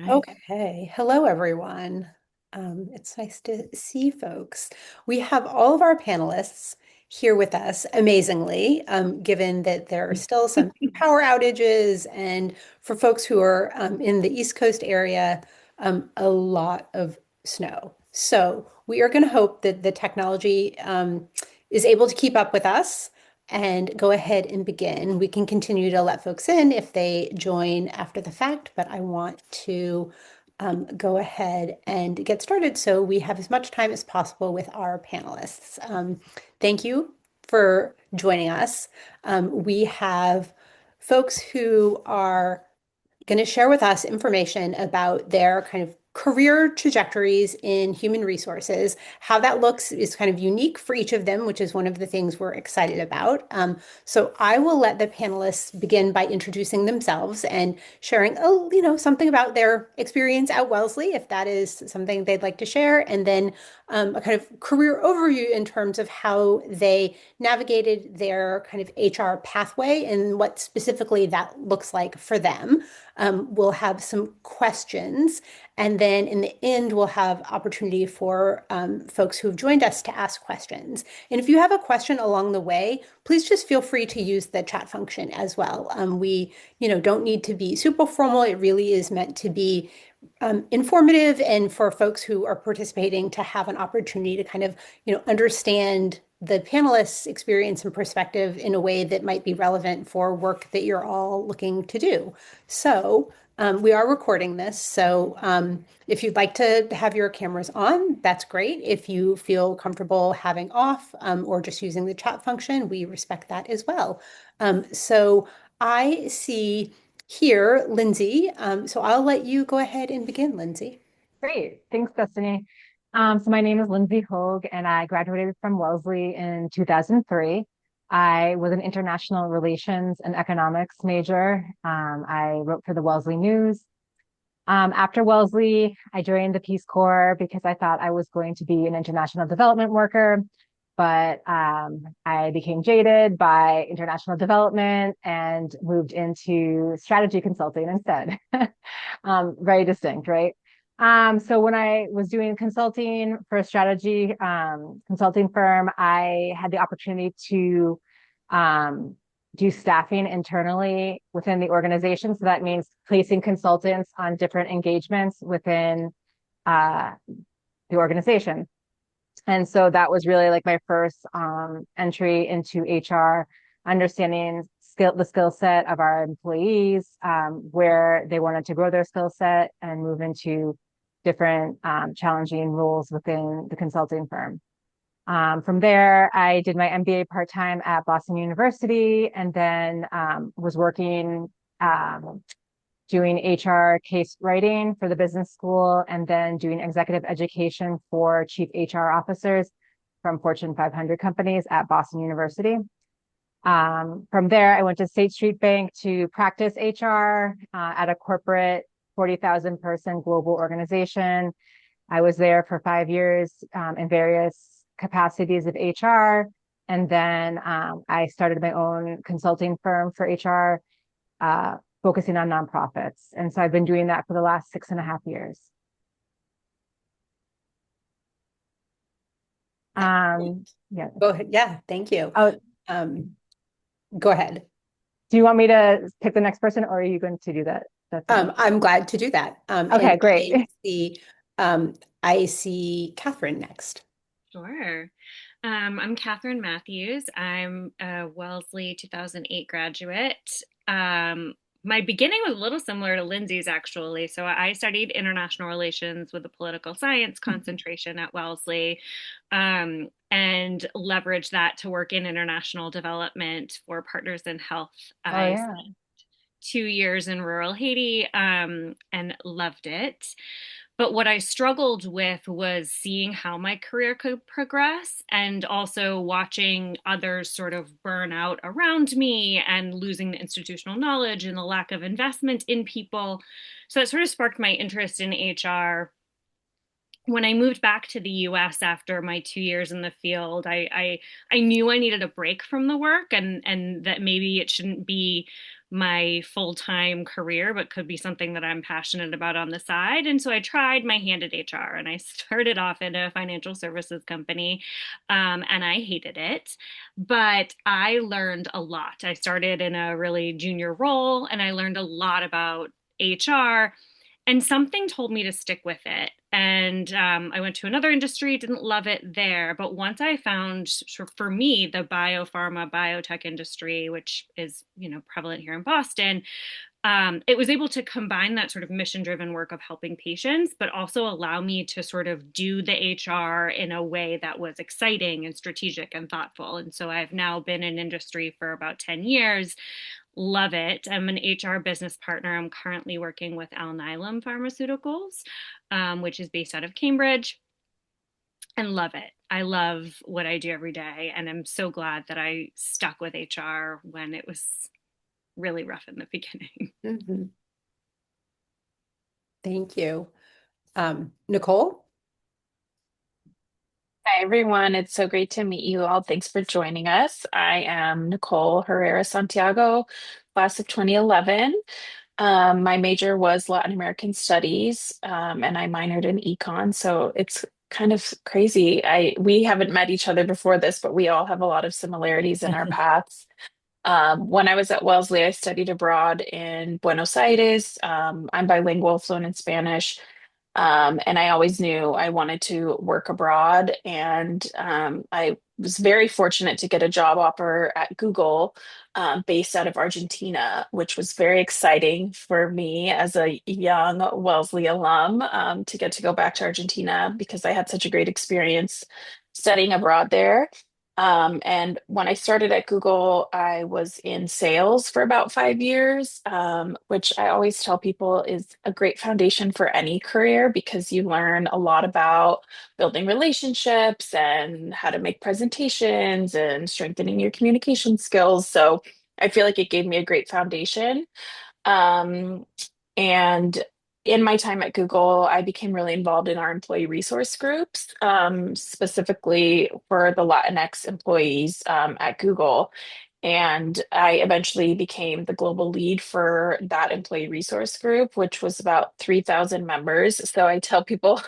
right. Okay. Hello, everyone. It's nice to see folks. We have all of our panelists here with us, amazingly, given that there are still some power outages, and for folks who are in the East Coast area, a lot of snow. So we are going to hope that the technology is able to keep up with us and go ahead and begin. We can continue to let folks in if they join after the fact, but I want to go ahead and get started so we have as much time as possible with our panelists. Thank you for joining us. We have folks who are going to share with us information about their kind of career trajectories in human resources. How that looks is kind of unique for each of them, which is one of the things we're excited about. So I will let the panelists begin by introducing themselves and sharing, something about their experience at Wellesley, if that is something they'd like to share, and then a kind of career overview in terms of how they navigated their kind of HR pathway and what specifically that looks like for them. We'll have some questions, and then in the end, we'll have opportunity for folks who have joined us to ask questions. And if you have a question along the way, please just feel free to use the chat function as well. We don't need to be super formal. It really is meant to be informative and for folks who are participating to have an opportunity to kind of, understand the panelists' experience and perspective in a way that might be relevant for work that you're all looking to do. So we are recording this. So if you'd like to have your cameras on, that's great. If you feel comfortable having off or just using the chat function, we respect that as well. So I see here, Lindsay. So I'll let you go ahead and begin, Lindsay. Great. Thanks, Destiny. So my name is Lindsay Hogue, and I graduated from Wellesley in 2003. I was an international relations and economics major. I wrote for the Wellesley News. After Wellesley, I joined the Peace Corps because I thought I was going to be an international development worker, but I became jaded by international development and moved into strategy consulting instead. Very distinct, right? So when I was doing consulting for a strategy consulting firm, I had the opportunity to do staffing internally within the organization. So that means placing consultants on different engagements within uh, the organization. And so that was really like my first entry into HR, understanding the skill set of our employees, where they wanted to grow their skill set and move into different challenging roles within the consulting firm. From there, I did my MBA part-time at Boston University and then was working doing HR case writing for the business school and then doing executive education for chief HR officers from Fortune 500 companies at Boston University. From there, I went to State Street Bank to practice HR at a corporate 40,000 person global organization. I was there for 5 years in various capacities of HR. And then I started my own consulting firm for HR, focusing on nonprofits. And so I've been doing that for the last 6.5 years. Yeah. Go ahead. Yeah, thank you. Oh, Um, Go ahead. do you want me to pick the next person or are you going to do that? That's I'm glad to do that. And okay, great. I see Catherine next. Sure. I'm Catherine Matthews. I'm a Wellesley 2008 graduate. My beginning was a little similar to Lindsay's, actually. So I studied international relations with a political science concentration at Wellesley, and leveraged that to work in international development for Partners in Health. Oh, I yeah. spent 2 years in rural Haiti, and loved it. But what I struggled with was seeing how my career could progress and also watching others sort of burn out around me and losing the institutional knowledge and the lack of investment in people. So that sort of sparked my interest in HR. When I moved back to the US after my 2 years in the field, I knew I needed a break from the work, and that maybe it shouldn't be my full-time career, but could be something that I'm passionate about on the side. And so I tried my hand at HR and I started off in a financial services company, and I hated it, but I learned a lot. I started in a really junior role and I learned a lot about HR, and something told me to stick with it. And I went to another industry, didn't love it there. But once I found, for me, the biopharma, biotech industry, which is, prevalent here in Boston, it was able to combine that sort of mission driven work of helping patients, but also allow me to sort of do the HR in a way that was exciting and strategic and thoughtful. And so I've now been in industry for about 10 years. Love it. I'm an HR business partner. I'm currently working with Alum Pharmaceuticals, which is based out of Cambridge, and love it. I love what I do every day. And I'm so glad that I stuck with HR when it was really rough in the beginning. Mhm. Thank you. Nicole? Hi, everyone. It's so great to meet you all. Thanks for joining us. I am Nicole Herrera Santiago, class of 2011. My major was Latin American Studies, and I minored in econ. So it's kind of crazy. We haven't met each other before this, but we all have a lot of similarities in our paths. When I was at Wellesley, I studied abroad in Buenos Aires. I'm bilingual, fluent in Spanish. And I always knew I wanted to work abroad. And I was very fortunate to get a job offer at Google, based out of Argentina, which was very exciting for me as a young Wellesley alum, to get to go back to Argentina because I had such a great experience studying abroad there. And when I started at Google, I was in sales for about 5 years, which I always tell people is a great foundation for any career because you learn a lot about building relationships and how to make presentations and strengthening your communication skills. So I feel like it gave me a great foundation. Um, and in my time at Google, I became really involved in our employee resource groups, specifically for the Latinx employees at Google. And I eventually became the global lead for that employee resource group, which was about 3,000 members. So I tell people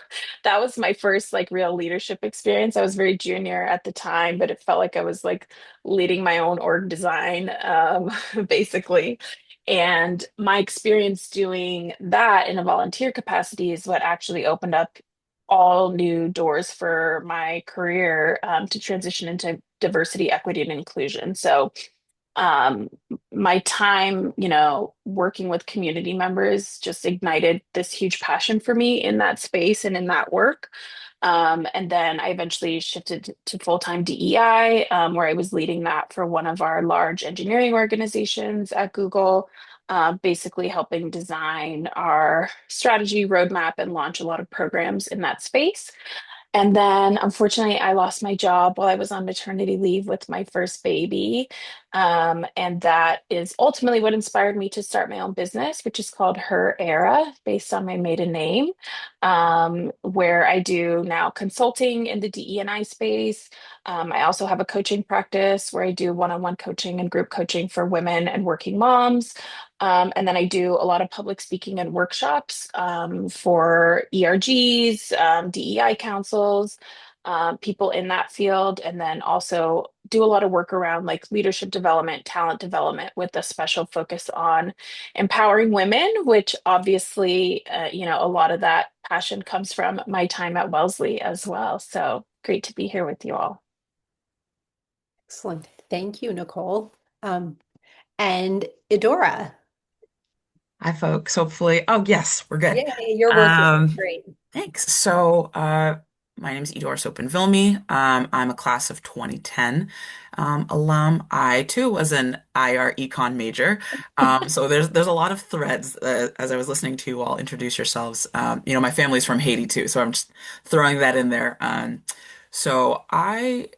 that was my first like real leadership experience. I was very junior at the time, but it felt like I was like leading my own org design, basically. And my experience doing that in a volunteer capacity is what actually opened up all new doors for my career, to transition into diversity, equity, and inclusion. So um, my time, working with community members just ignited this huge passion for me in that space and in that work. And then I eventually shifted to full-time DEI, where I was leading that for one of our large engineering organizations at Google, basically helping design our strategy roadmap and launch a lot of programs in that space. And then, unfortunately, I lost my job while I was on maternity leave with my first baby. And that is ultimately what inspired me to start my own business, which is called Her Era, based on my maiden name, where I do now consulting in the DE&I space. I also have a coaching practice where I do one-on-one coaching and group coaching for women and working moms. And then I do a lot of public speaking and workshops, for ERGs, DEI councils, people in that field, and then also do a lot of work around like leadership development, talent development, with a special focus on empowering women, which obviously, a lot of that passion comes from my time at Wellesley as well. So great to be here with you all. Excellent. Thank you, Nicole. And Idora. Hi, folks. Hopefully, oh yes, we're good. Yay, you're working. Um, Great. Thanks. My name is Idor Sopin-Vilmi. I'm a class of 2010 alum. I too was an IR econ major. So there's a lot of threads, as I was listening to you all introduce yourselves. My family's from Haiti too, so I'm just throwing that in there. So I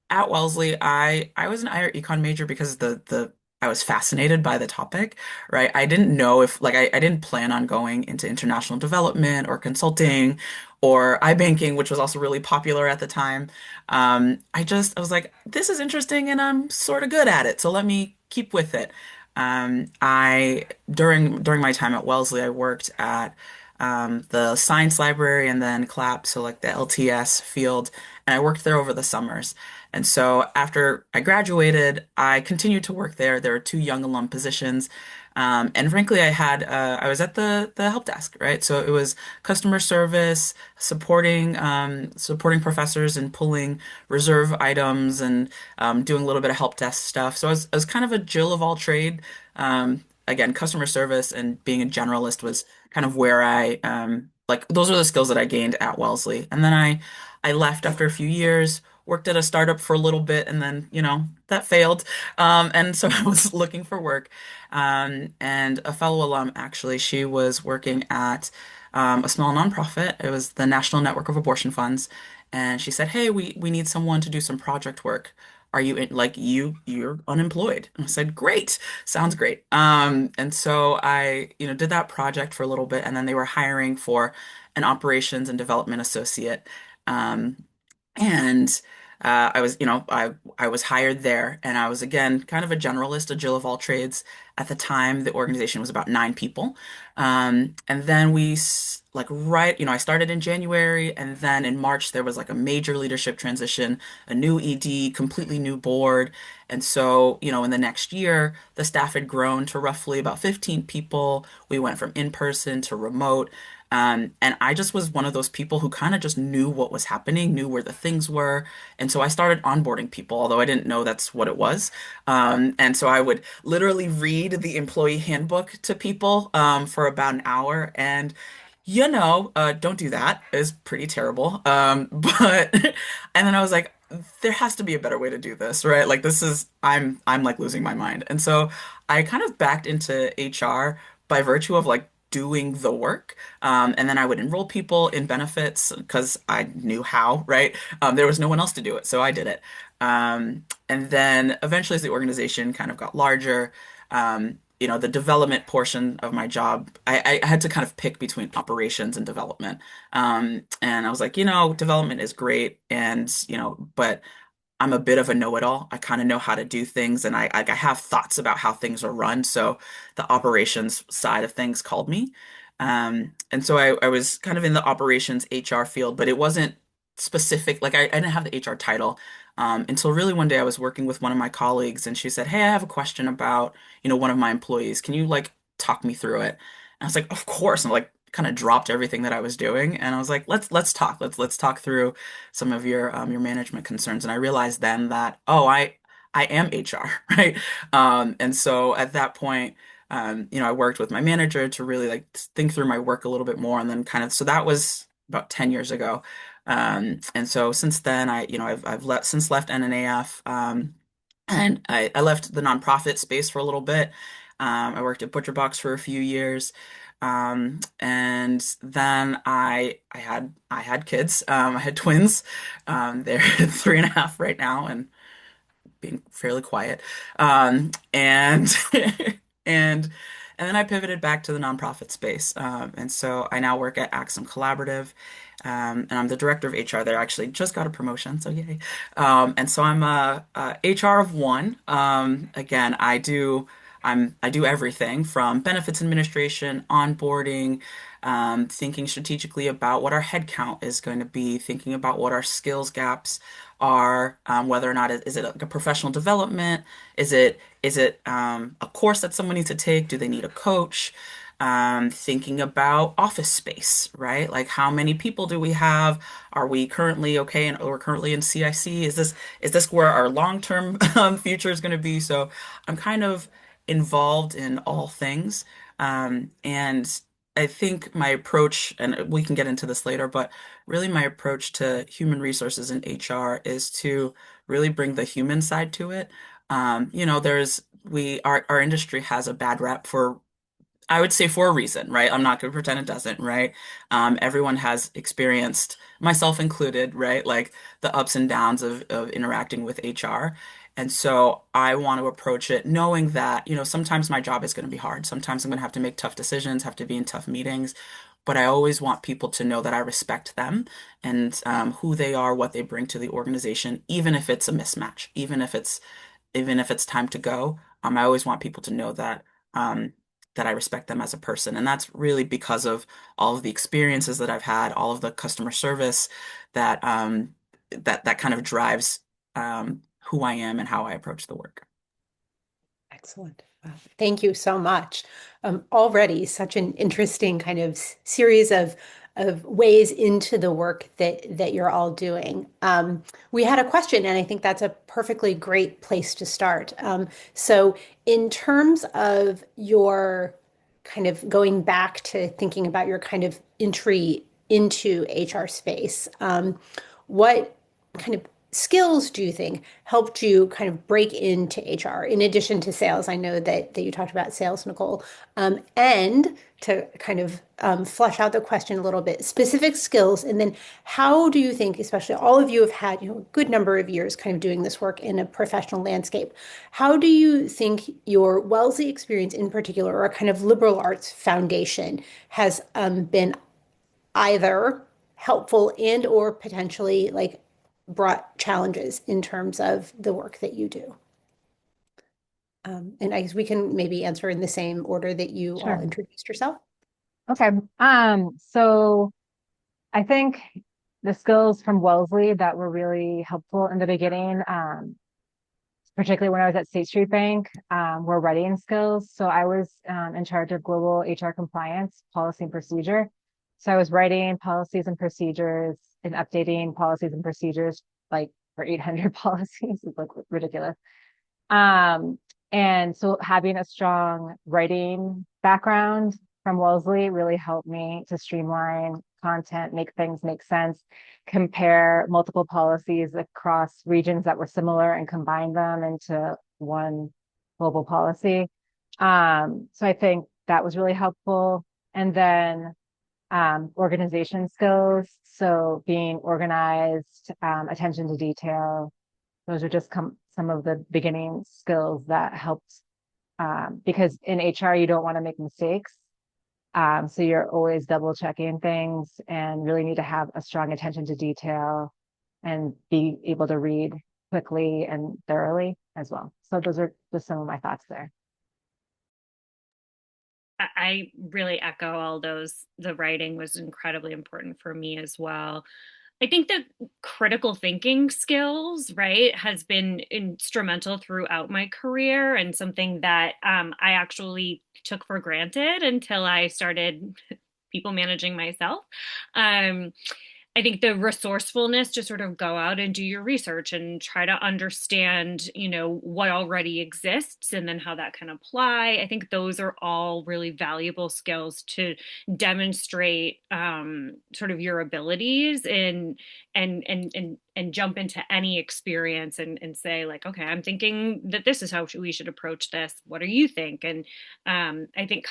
at Wellesley, I was an IR econ major because the I was fascinated by the topic, right? I didn't know if like I didn't plan on going into international development or consulting or iBanking, which was also really popular at the time. I was like, this is interesting and I'm sort of good at it, so let me keep with it. I during my time at Wellesley, I worked at the science library and then CLAP, so like the LTS field, and I worked there over the summers. And so after I graduated, I continued to work there. There were two young alum positions. And frankly, I was at the help desk, right? So it was customer service, supporting professors and pulling reserve items and doing a little bit of help desk stuff. So I was kind of a Jill of all trade. Again, customer service and being a generalist was kind of where like those are the skills that I gained at Wellesley. And then I left after a few years, worked at a startup for a little bit, and then, that failed. And so I was looking for work. And a fellow alum, actually, she was working at a small nonprofit. It was the National Network of Abortion Funds. And she said, "Hey, we need someone to do some project work. Are you in, like you're unemployed?" And I said, "Great, sounds great." And so I, did that project for a little bit, and then they were hiring for an operations and development associate. Um, and I was hired there, and I was again kind of a generalist, a Jill of all trades. At the time, the organization was about 9 people. And then I started in January, and then in March there was like a major leadership transition, a new ED, completely new board. And so, in the next year, the staff had grown to roughly about 15 people. We went from in person to remote. And I just was one of those people who kind of just knew what was happening, knew where the things were. And so I started onboarding people, although I didn't know that's what it was. And so I would literally read the employee handbook to people for about an hour. And, don't do that. It's pretty terrible. But, and then I was like, there has to be a better way to do this, right? Like I'm like losing my mind. And so I kind of backed into HR by virtue of like doing the work. And then I would enroll people in benefits because I knew how, right? There was no one else to do it, so I did it. And then eventually, as the organization kind of got larger, the development portion of my job, I had to kind of pick between operations and development. And I was like, development is great, and but I'm a bit of a know-it-all. I kind of know how to do things, and I have thoughts about how things are run. So the operations side of things called me. And so I was kind of in the operations HR field, but it wasn't specific. Like I didn't have the HR title until really one day I was working with one of my colleagues, and she said, "Hey, I have a question about, one of my employees. Can you like talk me through it?" And I was like, "Of course." And like kind of dropped everything that I was doing, and I was like, "Let's talk. Let's talk through some of your management concerns." And I realized then that, oh, I am HR, right? And so at that point, I worked with my manager to really like think through my work a little bit more, and then kind of so that was about 10 years ago. And so since then, I've left NNAF, and I left the nonprofit space for a little bit. I worked at ButcherBox for a few years. And then I had kids. I had twins. They're 3.5 right now and being fairly quiet. And and and then I pivoted back to the nonprofit space. And so I now work at Axum Collaborative. And I'm the director of HR there. I actually just got a promotion, so yay. And so I'm a HR of one. Again, I do everything from benefits administration, onboarding, thinking strategically about what our headcount is going to be, thinking about what our skills gaps are, whether or not is it like a professional development, is it a course that someone needs to take, do they need a coach? Thinking about office space, right? Like how many people do we have? Are we currently okay and we're currently in CIC? Is this where our long-term future is going to be? So I'm kind of involved in all things. And I think my approach, and we can get into this later, but really my approach to human resources in HR is to really bring the human side to it. Our industry has a bad rep for, I would say, for a reason, right? I'm not going to pretend it doesn't, right? Everyone has experienced, myself included, right? Like the ups and downs of interacting with HR. And so I want to approach it knowing that, sometimes my job is going to be hard. Sometimes I'm going to have to make tough decisions, have to be in tough meetings. But I always want people to know that I respect them and who they are, what they bring to the organization, even if it's a mismatch, even if it's time to go. I always want people to know um, that I respect them as a person. And that's really because of all of the experiences that I've had, all of the customer service that that kind of drives who I am and how I approach the work. Excellent. Wow. Thank you so much. Already such an interesting kind of series of ways into the work that you're all doing. We had a question, and I think that's a perfectly great place to start. So, in terms of your kind of going back to thinking about your kind of entry into HR space, what kind of skills do you think helped you kind of break into HR in addition to sales? I know that you talked about sales, Nicole. And to kind of flesh out the question a little bit, specific skills, and then how do you think, especially all of you have had, a good number of years kind of doing this work in a professional landscape. How do you think your Wellesley experience in particular, or a kind of liberal arts foundation, has been either helpful and or potentially like brought challenges in terms of the work that you do? And I guess we can maybe answer in the same order that you all Sure. introduced yourself. Okay. So I think the skills from Wellesley that were really helpful in the beginning, particularly when I was at State Street Bank, were writing skills. So I was in charge of global HR compliance, policy and procedure. So I was writing policies and procedures and updating policies and procedures like for 800 policies. It's like ridiculous. Um, and so having a strong writing background from Wellesley really helped me to streamline content, make things make sense, compare multiple policies across regions that were similar and combine them into one global policy. So I think that was really helpful. And then organization skills. So being organized, attention to detail, those are just some of the beginning skills that helped because in HR you don't want to make mistakes. So you're always double checking things and really need to have a strong attention to detail and be able to read quickly and thoroughly as well. So those are just some of my thoughts there. I really echo all those. The writing was incredibly important for me as well. I think that critical thinking skills, right, has been instrumental throughout my career and something that I actually took for granted until I started people managing myself. Um, I think the resourcefulness to sort of go out and do your research and try to understand, what already exists and then how that can apply. I think those are all really valuable skills to demonstrate sort of your abilities and jump into any experience and say like, okay, I'm thinking that this is how we should approach this. What do you think? And I think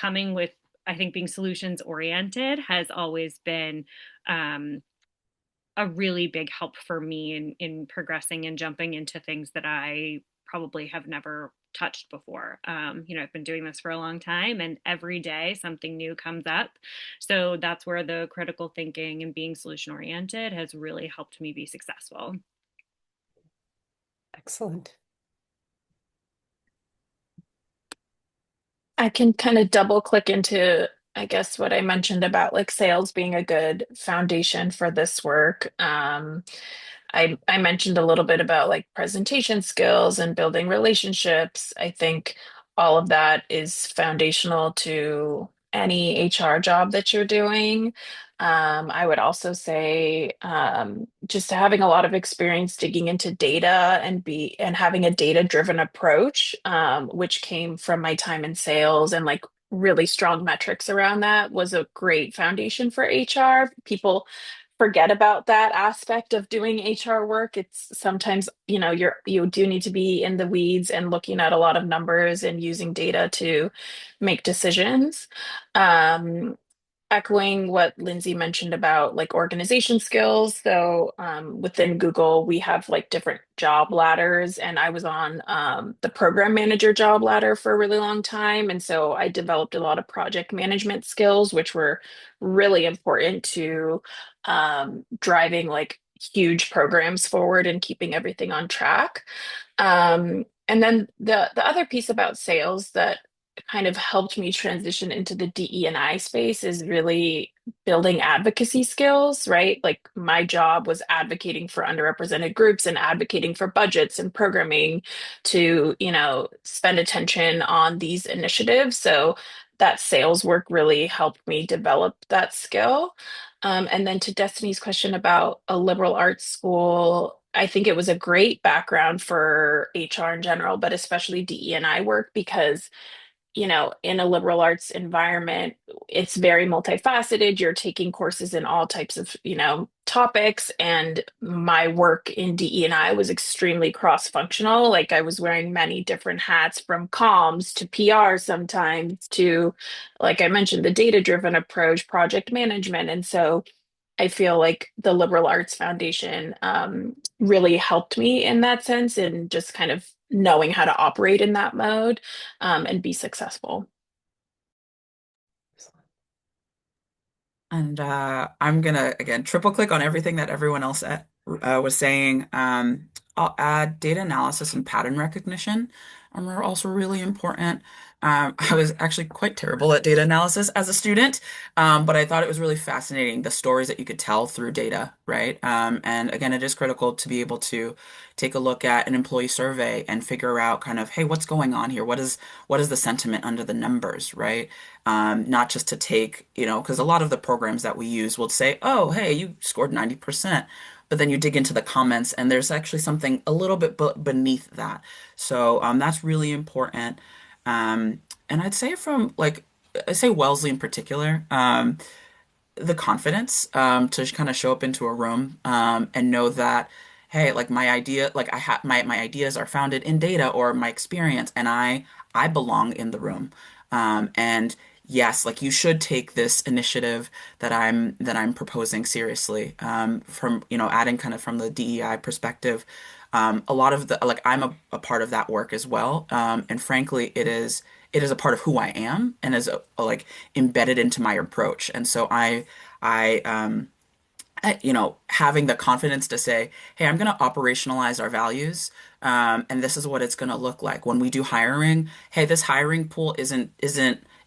being solutions oriented has always been a really big help for me in progressing and jumping into things that I probably have never touched before. I've been doing this for a long time and every day something new comes up. So that's where the critical thinking and being solution oriented has really helped me be successful. Excellent. I can kind of double click into, I guess, what I mentioned about like sales being a good foundation for this work. I mentioned a little bit about like presentation skills and building relationships. I think all of that is foundational to any HR job that you're doing. I would also say just having a lot of experience digging into data and having a data-driven approach, which came from my time in sales and like really strong metrics around that was a great foundation for HR. People forget about that aspect of doing HR work. It's sometimes, you do need to be in the weeds and looking at a lot of numbers and using data to make decisions. Um, Echoing what Lindsay mentioned about like organization skills. So within Google, we have like different job ladders, and I was on the program manager job ladder for a really long time. And so I developed a lot of project management skills, which were really important to driving like huge programs forward and keeping everything on track. And then the other piece about sales that kind of helped me transition into the DE&I space is really building advocacy skills, right? Like my job was advocating for underrepresented groups and advocating for budgets and programming to, spend attention on these initiatives. So that sales work really helped me develop that skill. And then to Destiny's question about a liberal arts school, I think it was a great background for HR in general, but especially DE&I work because, in a liberal arts environment, it's very multifaceted. You're taking courses in all types of, topics. And my work in DE&I was extremely cross-functional. Like I was wearing many different hats from comms to PR sometimes to, like I mentioned, the data-driven approach, project management. And so I feel like the Liberal Arts Foundation really helped me in that sense and just kind of knowing how to operate in that mode and be successful. And I'm gonna again triple click on everything that everyone else was saying. I'll add data analysis and pattern recognition are also really important. I was actually quite terrible at data analysis as a student, but I thought it was really fascinating the stories that you could tell through data, right? And again, it is critical to be able to take a look at an employee survey and figure out kind of, hey, what's going on here? What is the sentiment under the numbers, right? Not just to take, because a lot of the programs that we use will say, oh, hey, you scored 90%. But then you dig into the comments and there's actually something a little bit beneath that. So that's really important. And I'd say I say Wellesley in particular, the confidence to kind of show up into a room and know that hey, like my idea, like I have my ideas are founded in data or my experience, and I belong in the room. And yes, like you should take this initiative that I'm proposing seriously. From adding kind of from the DEI perspective, a lot of the like I'm a part of that work as well. And frankly, it is a part of who I am and is like embedded into my approach. And so I having the confidence to say, hey, I'm going to operationalize our values, and this is what it's going to look like when we do hiring. Hey, this hiring pool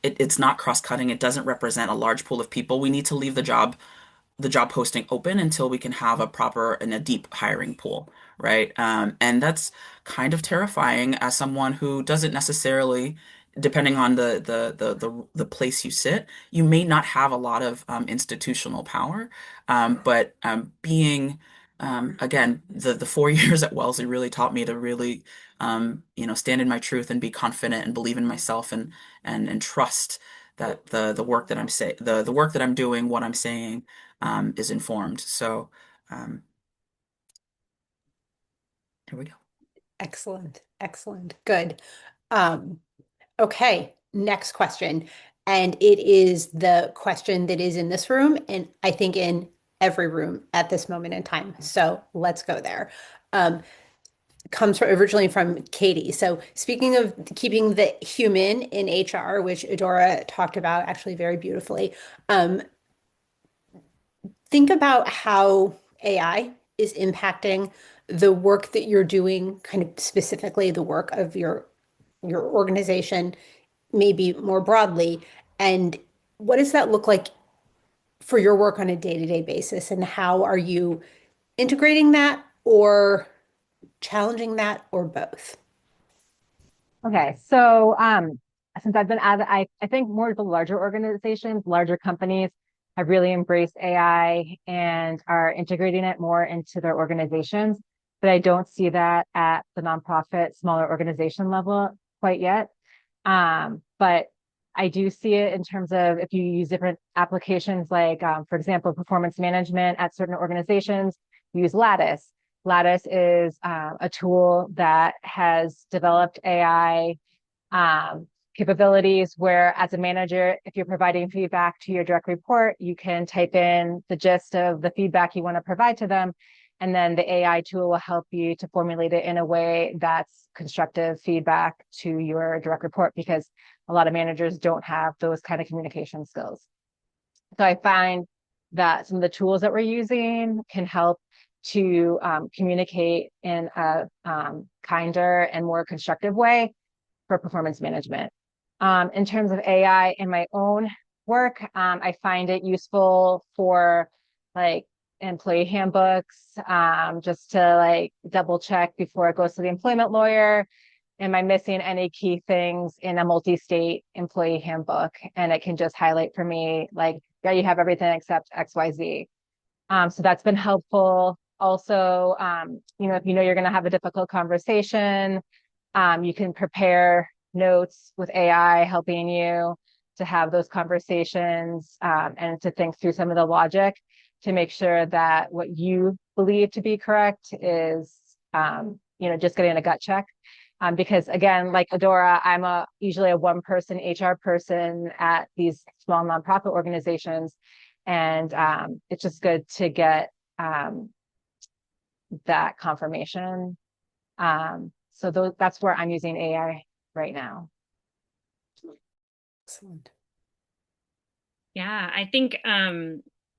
it's not cross-cutting. It doesn't represent a large pool of people. We need to leave the job posting open until we can have a proper and a deep hiring pool, right? And that's kind of terrifying as someone who doesn't necessarily, depending on the place you sit, you may not have a lot of institutional power. But being again, the 4 years at Wellesley really taught me to really stand in my truth and be confident and believe in myself and trust that the work that the work that I'm doing, what I'm saying is informed. So here we go. Excellent. Excellent. Good. Um, okay, next question. And it is the question that is in this room, and I think in every room at this moment in time. So let's go there. Um, originally from Katie. So speaking of keeping the human in HR, which Adora talked about actually very beautifully, think about how AI is impacting the work that you're doing, kind of specifically the work of your organization, maybe more broadly, and what does that look like for your work on a day-to-day basis, and how are you integrating that or challenging that or both? Okay, so since I've been at it, I think more of the larger organizations, larger companies have really embraced AI and are integrating it more into their organizations. But I don't see that at the nonprofit, smaller organization level quite yet. But I do see it in terms of if you use different applications, like, for example, performance management at certain organizations, use Lattice. Lattice is a tool that has developed AI capabilities where, as a manager, if you're providing feedback to your direct report, you can type in the gist of the feedback you want to provide to them. And then the AI tool will help you to formulate it in a way that's constructive feedback to your direct report, because a lot of managers don't have those kind of communication skills. So I find that some of the tools that we're using can help to communicate in a kinder and more constructive way for performance management. In terms of AI in my own work, I find it useful for like employee handbooks, just to like double check before it goes to the employment lawyer. Am I missing any key things in a multi-state employee handbook? And it can just highlight for me, like, yeah, you have everything except XYZ. So that's been helpful. Also, if you know you're going to have a difficult conversation, you can prepare notes with AI helping you to have those conversations, and to think through some of the logic to make sure that what you believe to be correct is, just getting a gut check. Because again, like Adora, I'm usually a one person HR person at these small nonprofit organizations. And it's just good to get that confirmation. That's where I'm using AI right now. Excellent. Yeah, I think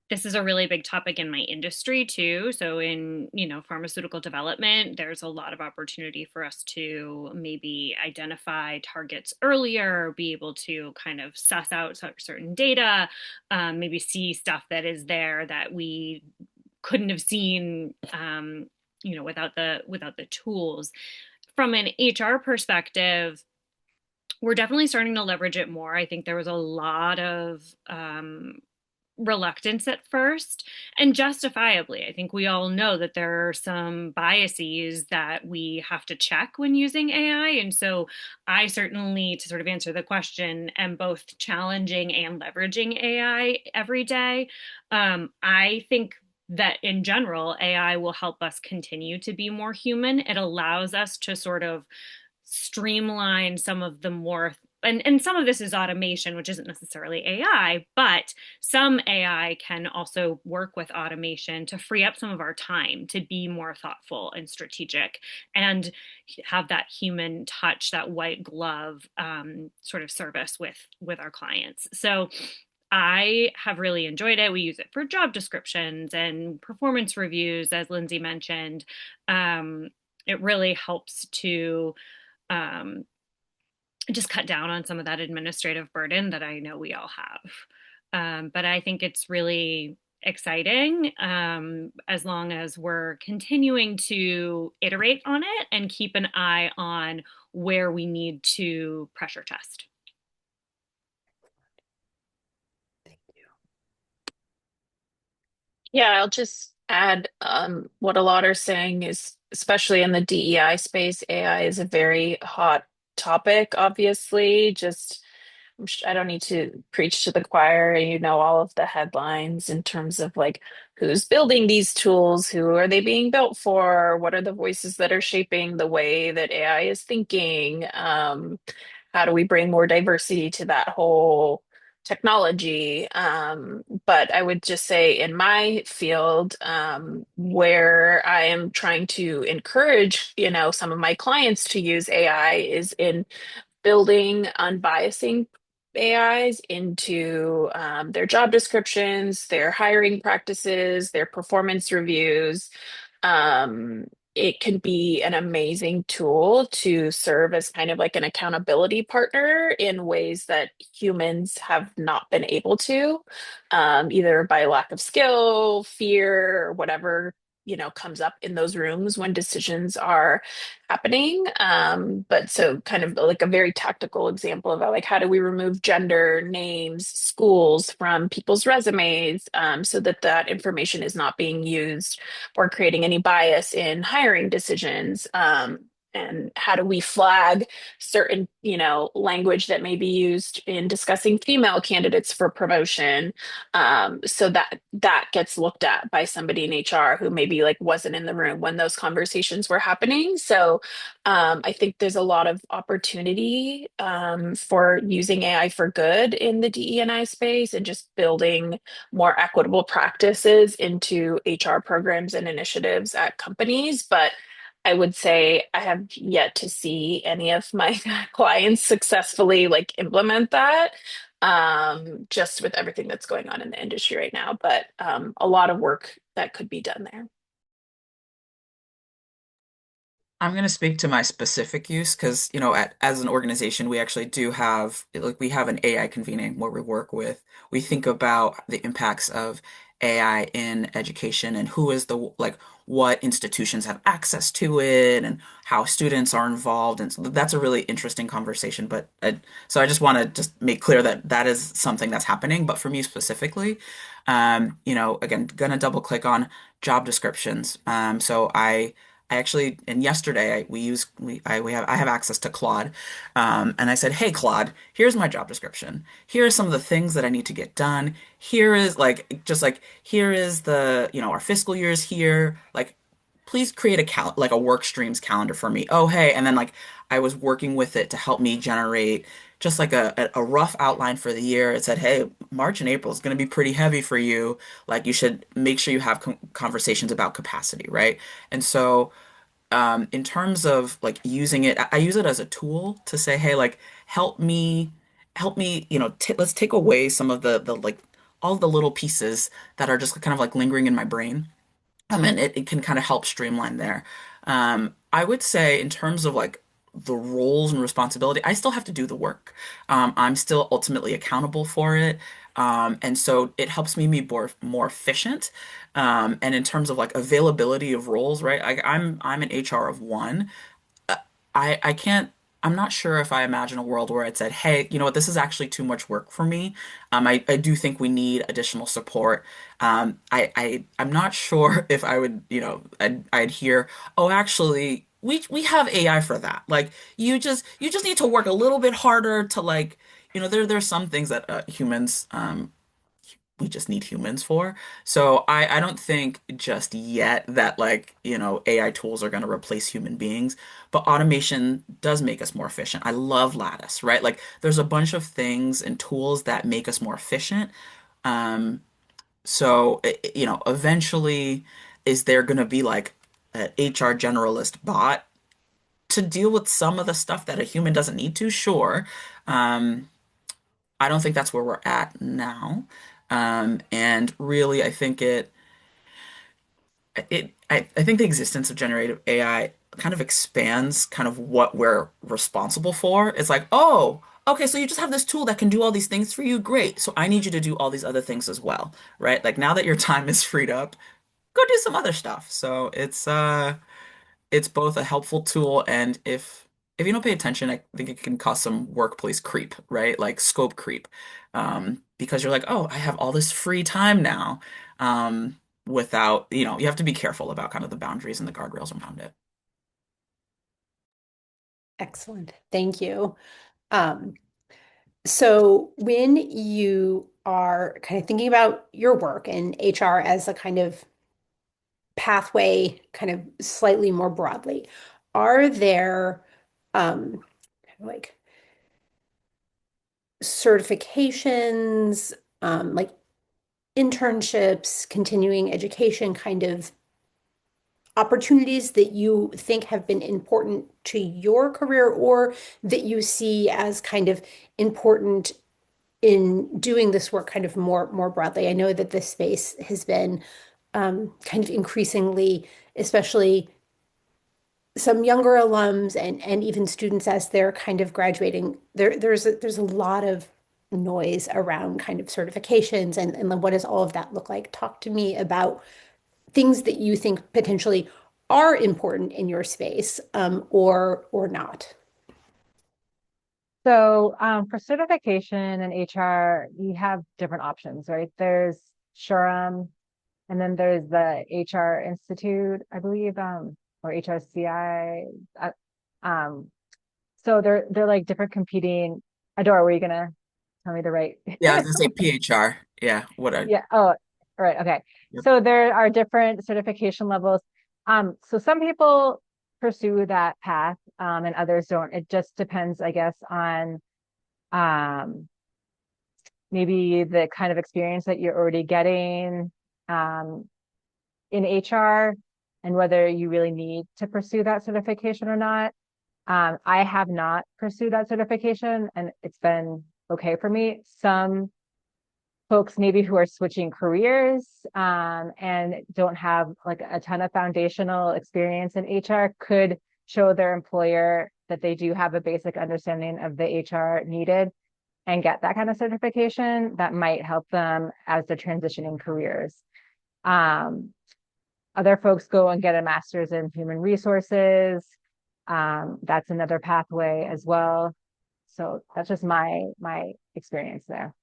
this is a really big topic in my industry too. So in, pharmaceutical development, there's a lot of opportunity for us to maybe identify targets earlier, be able to kind of suss out certain data, maybe see stuff that is there that we couldn't have seen, without the tools. From an HR perspective, we're definitely starting to leverage it more. I think there was a lot of reluctance at first, and justifiably. I think we all know that there are some biases that we have to check when using AI. And so I certainly, to sort of answer the question, am both challenging and leveraging AI every day. I think that in general, AI will help us continue to be more human. It allows us to sort of streamline some of the more, and some of this is automation, which isn't necessarily AI, but some AI can also work with automation to free up some of our time to be more thoughtful and strategic and have that human touch, that white glove sort of service with our clients. So I have really enjoyed it. We use it for job descriptions and performance reviews, as Lindsay mentioned. It really helps to just cut down on some of that administrative burden that I know we all have. But I think it's really exciting, as long as we're continuing to iterate on it and keep an eye on where we need to pressure test. Thank you. Yeah, I'll just add what a lot are saying is, especially in the DEI space, AI is a very hot topic, obviously. Just I don't need to preach to the choir. You know all of the headlines in terms of like who's building these tools, who are they being built for, what are the voices that are shaping the way that AI is thinking? How do we bring more diversity to that whole technology? But I would just say in my field, where I am trying to encourage, some of my clients to use AI is in building unbiasing AIs into their job descriptions, their hiring practices, their performance reviews. It can be an amazing tool to serve as kind of like an accountability partner in ways that humans have not been able to, either by lack of skill, fear, or whatever comes up in those rooms when decisions are happening. But so kind of like a very tactical example of like how do we remove gender, names, schools from people's resumes, so that that information is not being used or creating any bias in hiring decisions. And how do we flag certain, language that may be used in discussing female candidates for promotion, so that that gets looked at by somebody in HR who maybe like wasn't in the room when those conversations were happening. So I think there's a lot of opportunity for using AI for good in the DE&I space and just building more equitable practices into HR programs and initiatives at companies. But I would say I have yet to see any of my clients successfully like implement that, just with everything that's going on in the industry right now. But a lot of work that could be done there. I'm going to speak to my specific use because, as an organization, we actually do have, like, we have an AI convening where we work with, we think about the impacts of AI in education and who is like, what institutions have access to it and how students are involved. And so that's a really interesting conversation. So I just want to just make clear that that is something that's happening. But for me specifically, again, gonna double click on job descriptions. I actually, and yesterday I have access to Claude, and I said, "Hey Claude, here's my job description. Here are some of the things that I need to get done. Here is here is our fiscal years here. Like, please create a work streams calendar for me. Oh hey," and then like I was working with it to help me generate just like a rough outline for the year. It said, "Hey, March and April is going to be pretty heavy for you. Like, you should make sure you have conversations about capacity, right?" And so in terms of like using it, I use it as a tool to say, hey, like help me, t let's take away some of the like all the little pieces that are just kind of like lingering in my brain. And it can kind of help streamline there. I would say in terms of like the roles and responsibility, I still have to do the work. I'm still ultimately accountable for it. And so it helps me be more efficient. And in terms of like availability of roles, right? I'm an HR of one. I can't, I'm not sure if I imagine a world where it said, hey, you know what, this is actually too much work for me. I do think we need additional support. I'm not sure if I would, I'd hear, oh, actually, we have AI for that. Like, you just need to work a little bit harder to like, there's some things that humans, we just need humans for. So I don't think just yet that like, AI tools are going to replace human beings, but automation does make us more efficient. I love Lattice, right? Like there's a bunch of things and tools that make us more efficient. Um, eventually is there going to be like an HR generalist bot to deal with some of the stuff that a human doesn't need to? Sure. Um, I don't think that's where we're at now. And really, I think I think the existence of generative AI kind of expands kind of what we're responsible for. It's like, oh, okay, so you just have this tool that can do all these things for you. Great. So I need you to do all these other things as well, right? Like now that your time is freed up, go do some other stuff. So it's both a helpful tool and if you don't pay attention, I think it can cause some workplace creep, right? Like scope creep. Because you're like, oh, I have all this free time now. Without, you have to be careful about kind of the boundaries and the guardrails around it. Excellent. Thank you. Um, so when you are kind of thinking about your work and HR as a kind of pathway, kind of slightly more broadly, are there like certifications, like internships, continuing education kind of opportunities that you think have been important to your career or that you see as kind of important in doing this work kind of more broadly? I know that this space has been kind of increasingly, especially some younger alums and even students as they're kind of graduating, there's a lot of noise around kind of certifications and what does all of that look like? Talk to me about things that you think potentially are important in your space, or not. So for certification and HR, you have different options, right? There's SHRM, and then there's the HR Institute, I believe, or HRCI. Um, so they're like different competing. Adora, were you gonna tell me the right? Yeah, I was gonna say PHR. Yeah, what a Yeah. Oh, all right. Okay. yep. So there are different certification levels. So some people pursue that path, and others don't. It just depends, I guess, on um, maybe the kind of experience that you're already getting um, in HR and whether you really need to pursue that certification or not. I have not pursued that certification and it's been okay for me. Some folks maybe who are switching careers and don't have like a ton of foundational experience in HR could show their employer that they do have a basic understanding of the HR needed and get that kind of certification, that might help them as they're transitioning careers. Um, Other folks go and get a master's in human resources. That's another pathway as well. So that's just my experience there.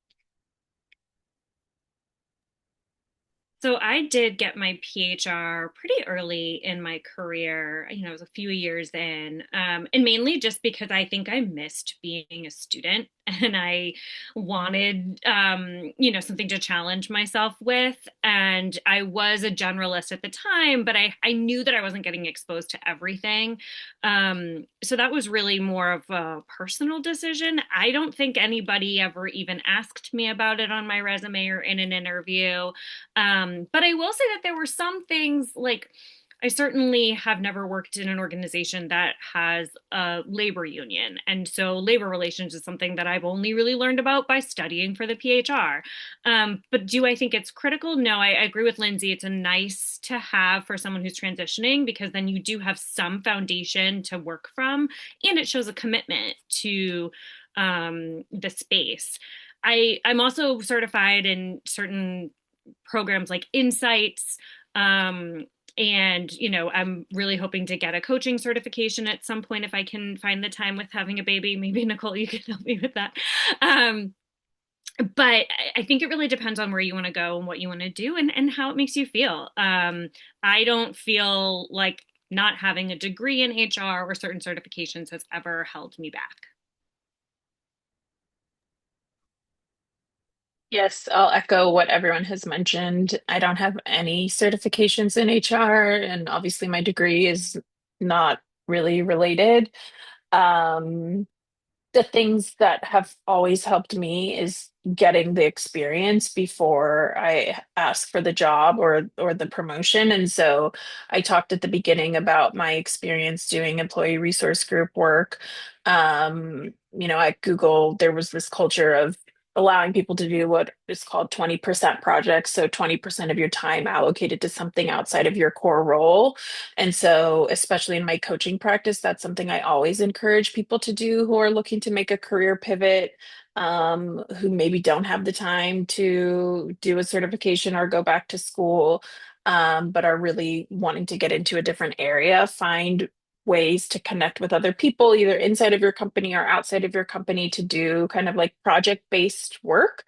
So I did get my PHR pretty early in my career. It was a few years in, and mainly just because I think I missed being a student and I wanted, something to challenge myself with. And I was a generalist at the time, but I knew that I wasn't getting exposed to everything. So that was really more of a personal decision. I don't think anybody ever even asked me about it on my resume or in an interview. But I will say that there were some things like I certainly have never worked in an organization that has a labor union. And so labor relations is something that I've only really learned about by studying for the PHR. But do I think it's critical? No, I agree with Lindsay. It's a nice to have for someone who's transitioning because then you do have some foundation to work from and it shows a commitment to the space. I'm also certified in certain programs like Insights. And, I'm really hoping to get a coaching certification at some point if I can find the time with having a baby. Maybe Nicole, you can help me with that. But I think it really depends on where you want to go and what you want to do and how it makes you feel. I don't feel like not having a degree in HR or certain certifications has ever held me back. Yes, I'll echo what everyone has mentioned. I don't have any certifications in HR, and obviously my degree is not really related. Um, the things that have always helped me is getting the experience before I ask for the job or the promotion. And so I talked at the beginning about my experience doing employee resource group work. At Google, there was this culture of allowing people to do what is called 20% projects. So 20% of your time allocated to something outside of your core role. And so, especially in my coaching practice, that's something I always encourage people to do who are looking to make a career pivot, who maybe don't have the time to do a certification or go back to school, but are really wanting to get into a different area. Find ways to connect with other people, either inside of your company or outside of your company, to do kind of like project-based work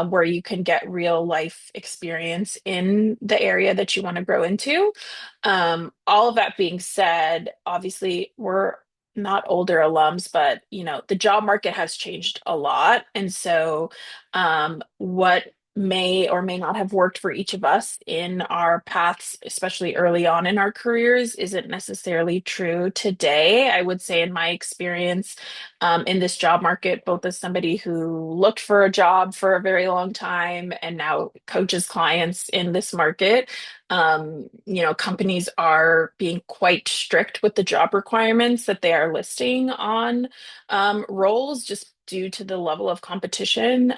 where you can get real life experience in the area that you want to grow into. All of that being said, obviously, we're not older alums, but the job market has changed a lot. And so, what may or may not have worked for each of us in our paths, especially early on in our careers, isn't necessarily true today. I would say, in my experience, in this job market, both as somebody who looked for a job for a very long time and now coaches clients in this market, companies are being quite strict with the job requirements that they are listing on roles just due to the level of competition,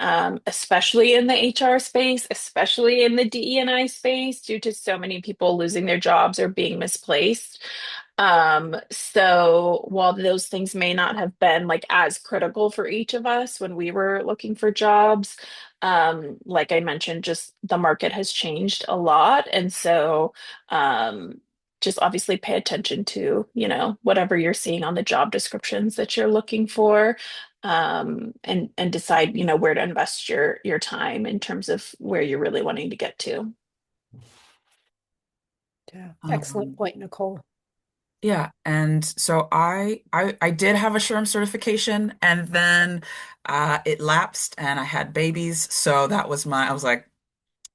especially in the HR space, especially in the DE&I space, due to so many people losing their jobs or being misplaced. So while those things may not have been like as critical for each of us when we were looking for jobs, like I mentioned, just the market has changed a lot. And so, just obviously pay attention to, whatever you're seeing on the job descriptions that you're looking for, and decide, where to invest your time in terms of where you're really wanting to get to. Yeah, excellent Um, point, Nicole. yeah, and so I did have a SHRM certification, and then it lapsed, and I had babies, so that was I was like,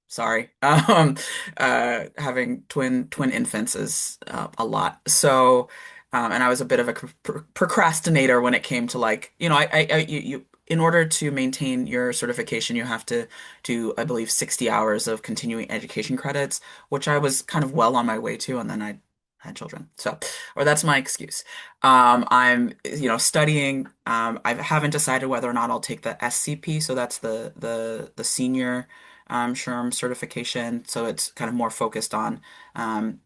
sorry. Having twin infants is a lot. So, and I was a bit of a procrastinator when it came to like, in order to maintain your certification, you have to do, I believe, 60 hours of continuing education credits, which I was kind of well on my way to, and then I had children. So, or that's my excuse. I'm, studying. I haven't decided whether or not I'll take the SCP, so that's the senior SHRM certification. So it's kind of more focused on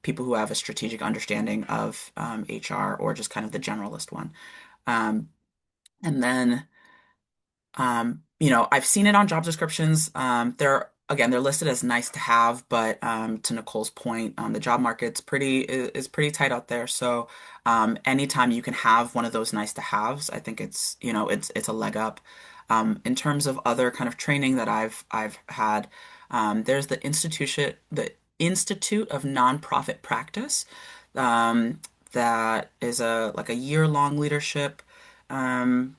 people who have a strategic understanding of HR or just kind of the generalist one. Um, and then I've seen it on job descriptions. They're listed as nice to have, but to Nicole's point, the job market's is pretty tight out there. So anytime you can have one of those nice to haves, I think it's a leg up. In terms of other kind of training that I've had, there's the Institute of Nonprofit Practice, that is a year-long leadership. Um,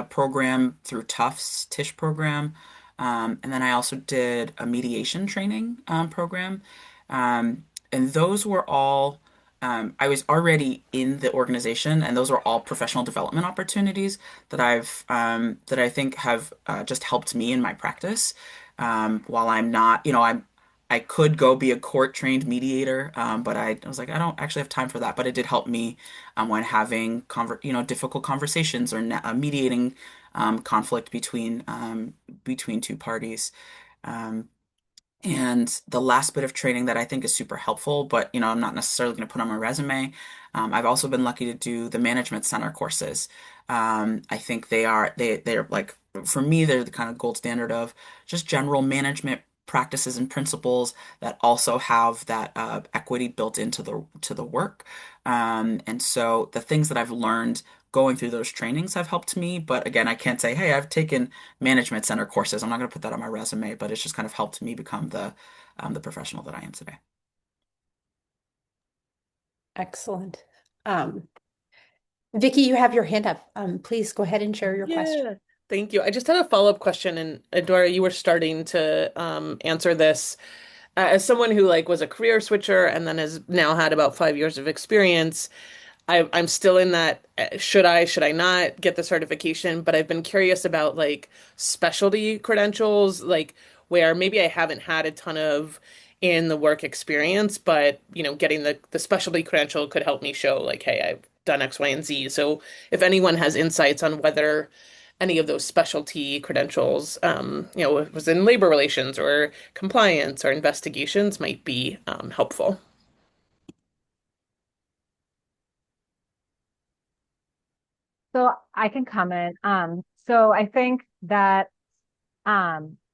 program through Tufts Tisch program. And then I also did a mediation training program. And those were all, I was already in the organization, and those were all professional development opportunities that I think have just helped me in my practice. While I'm not, I could go be a court trained mediator, but I was like, I don't actually have time for that. But it did help me when having difficult conversations or mediating conflict between two parties. Um, and the last bit of training that I think is super helpful, but I'm not necessarily going to put on my resume. I've also been lucky to do the management center courses. I think they're like, for me, they're the kind of gold standard of just general management practices and principles that also have that equity built into the work. And so the things that I've learned going through those trainings have helped me. But again, I can't say, hey, I've taken management center courses. I'm not going to put that on my resume, but it's just kind of helped me become the professional that I am today. Excellent. Um, Vicky, you have your hand up. Please go ahead and share your question. Yeah, thank you. I just had a follow-up question, and Adora, you were starting to answer this. As someone who like was a career switcher and then has now had about 5 years of experience, I'm still in that should I not get the certification? But I've been curious about like specialty credentials, like where maybe I haven't had a ton of in the work experience, but getting the specialty credential could help me show like, hey, I've done X, Y, and Z. So if anyone has insights on whether any of those specialty credentials, it was in labor relations or compliance or investigations might be helpful. So I can comment. So I think that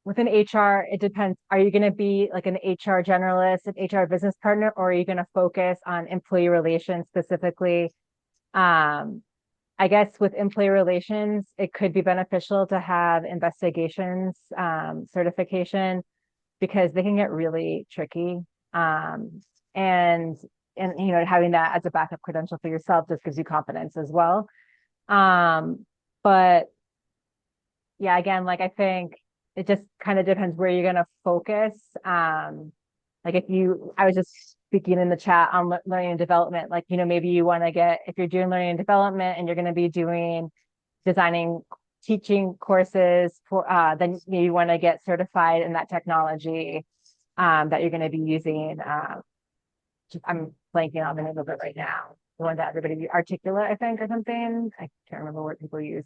within HR, it depends. Are you going to be like an HR generalist, an HR business partner, or are you going to focus on employee relations specifically? Um, I guess with employee relations, it could be beneficial to have investigations certification because they can get really tricky. Um, and having that as a backup credential for yourself just gives you confidence as well. But yeah, again, like I think it just kind of depends where you're gonna focus. Like I was just speaking in the chat on learning and development, like, maybe you want to if you're doing learning and development and you're going to be doing designing teaching courses then you want to get certified in that technology, that you're going to be using. I'm blanking on the name of it right now. The one that everybody articulate, I think, or something. I can't remember what people use.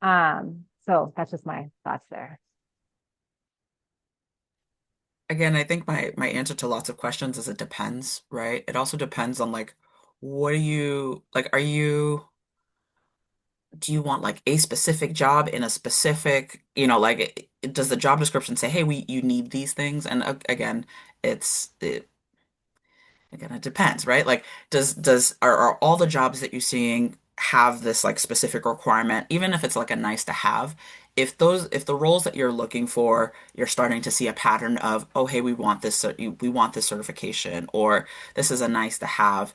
So that's just my thoughts there. Again, I think my answer to lots of questions is it depends, right? It also depends on like what do you like, do you want like a specific job in a specific, does the job description say, hey, you need these things? And again, it's it, again, it depends, right? Like, are all the jobs that you're seeing have this like specific requirement, even if it's like a nice to have? If the roles that you're looking for, you're starting to see a pattern of, oh, hey, we want this certification, or this is a nice to have,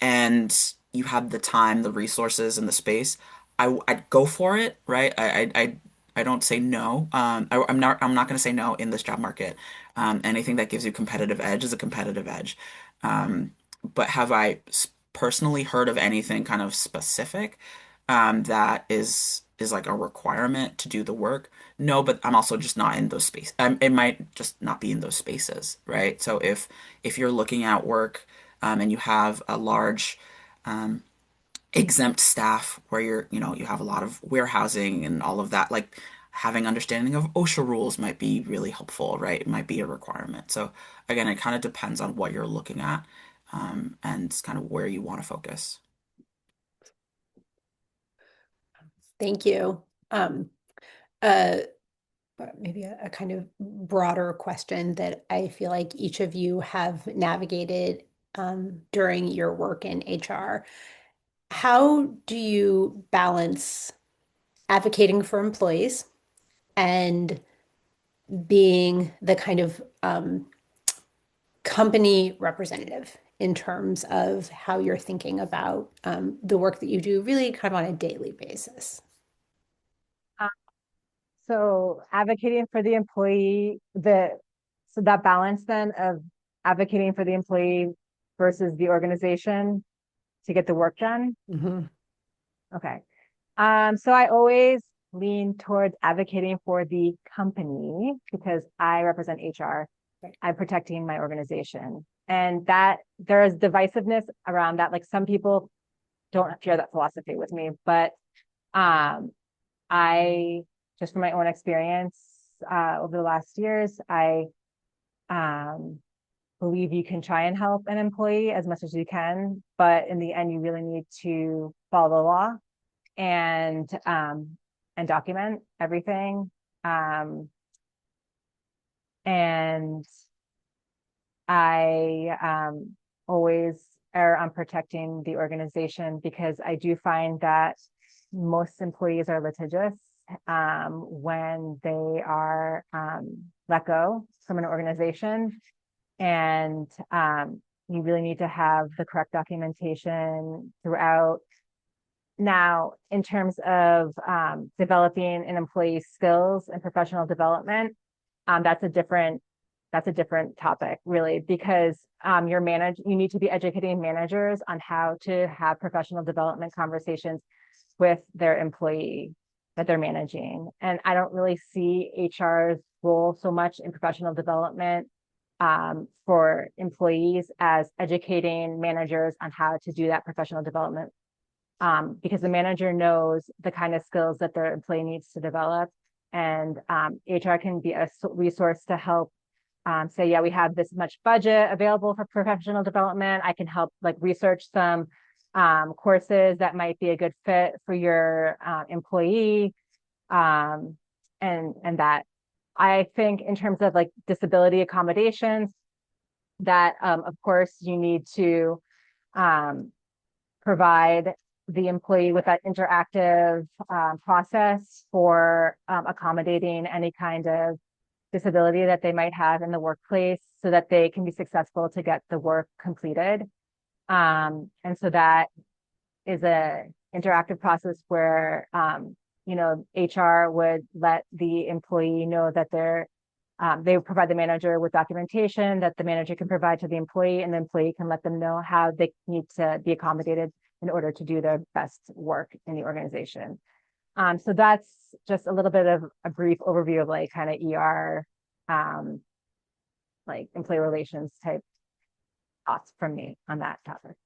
and you have the time, the resources, and the space, I'd go for it, right? I don't say no. I'm not going to say no in this job market. Anything that gives you competitive edge is a competitive edge. Um, but have I personally heard of anything kind of specific that is like a requirement to do the work? No, but I'm also just not in those spaces. It might just not be in those spaces, right? So if you're looking at work and you have a large um, exempt staff where you have a lot of warehousing and all of that, like having understanding of OSHA rules might be really helpful, right? It might be a requirement. So again, it kind of depends on what you're looking at, and kind of where you want to focus. Thank you. Uh, maybe a kind of broader question that I feel like each of you have navigated during your work in HR. How do you balance advocating for employees and being the kind of company representative in terms of how you're thinking about the work that you do really kind of on a daily basis? So advocating for the employee, so that balance then of advocating for the employee versus the organization to get the work done. Mhm. Okay. So I always lean towards advocating for the company because I represent HR. Right. I'm protecting my organization. And that there is divisiveness around that. Like some people don't share that philosophy with me, but um, I just from my own experience over the last years, I um, believe you can try and help an employee as much as you can, but in the end, you really need to follow the law and document everything. And I always err on protecting the organization because I do find that most employees are litigious when they are let go from an organization. And you really need to have the correct documentation throughout. Now, in terms of developing an employee's skills and professional development, that's a different topic, really, because you need to be educating managers on how to have professional development conversations with their employee that they're managing. And I don't really see HR's role so much in professional development for employees as educating managers on how to do that professional development, because the manager knows the kind of skills that their employee needs to develop. And HR can be a resource to help say, yeah, we have this much budget available for professional development. I can help like research some courses that might be a good fit for your employee. And that I think in terms of like disability accommodations, that of course you need to provide the employee with that interactive process for accommodating any kind of disability that they might have in the workplace so that they can be successful to get the work completed. And so that is a interactive process where, HR would let the employee know that they provide the manager with documentation that the manager can provide to the employee, and the employee can let them know how they need to be accommodated in order to do their best work in the organization. So that's just a little bit of a brief overview of like kind of ER, like employee relations type thoughts from me on that topic.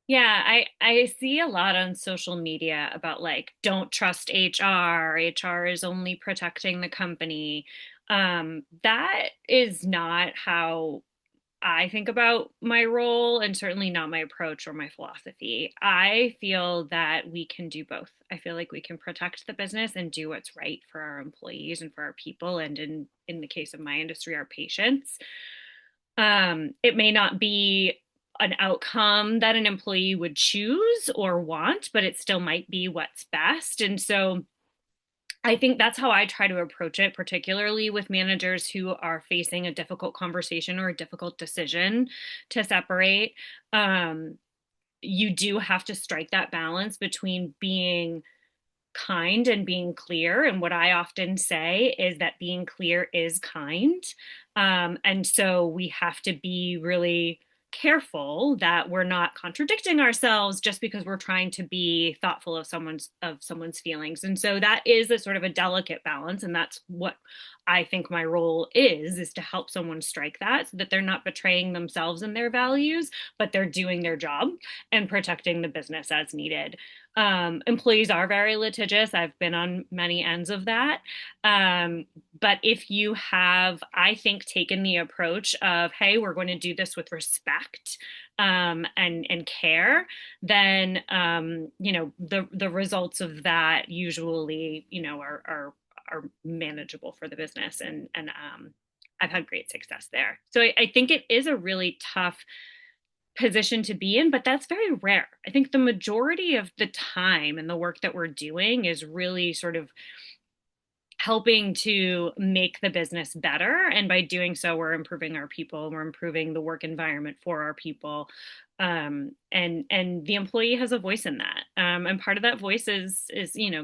Yeah, I see a lot on social media about like don't trust HR. HR is only protecting the company. That is not how I think about my role and certainly not my approach or my philosophy. I feel that we can do both. I feel like we can protect the business and do what's right for our employees and for our people and in the case of my industry, our patients. It may not be an outcome that an employee would choose or want, but it still might be what's best. And so I think that's how I try to approach it, particularly with managers who are facing a difficult conversation or a difficult decision to separate. You do have to strike that balance between being kind and being clear. And what I often say is that being clear is kind. And so we have to be really careful that we're not contradicting ourselves just because we're trying to be thoughtful of someone's feelings. And so that is a sort of a delicate balance, and that's what I think my role is to help someone strike that so that they're not betraying themselves and their values, but they're doing their job and protecting the business as needed. Employees are very litigious. I've been on many ends of that. Um, but if you have, I think, taken the approach of, hey, we're going to do this with respect and care, then the results of that usually are manageable for the business, and I've had great success there. So I think it is a really tough position to be in, but that's very rare. I think the majority of the time and the work that we're doing is really sort of helping to make the business better. And by doing so, we're improving our people, we're improving the work environment for our people. And the employee has a voice in that. And part of that voice is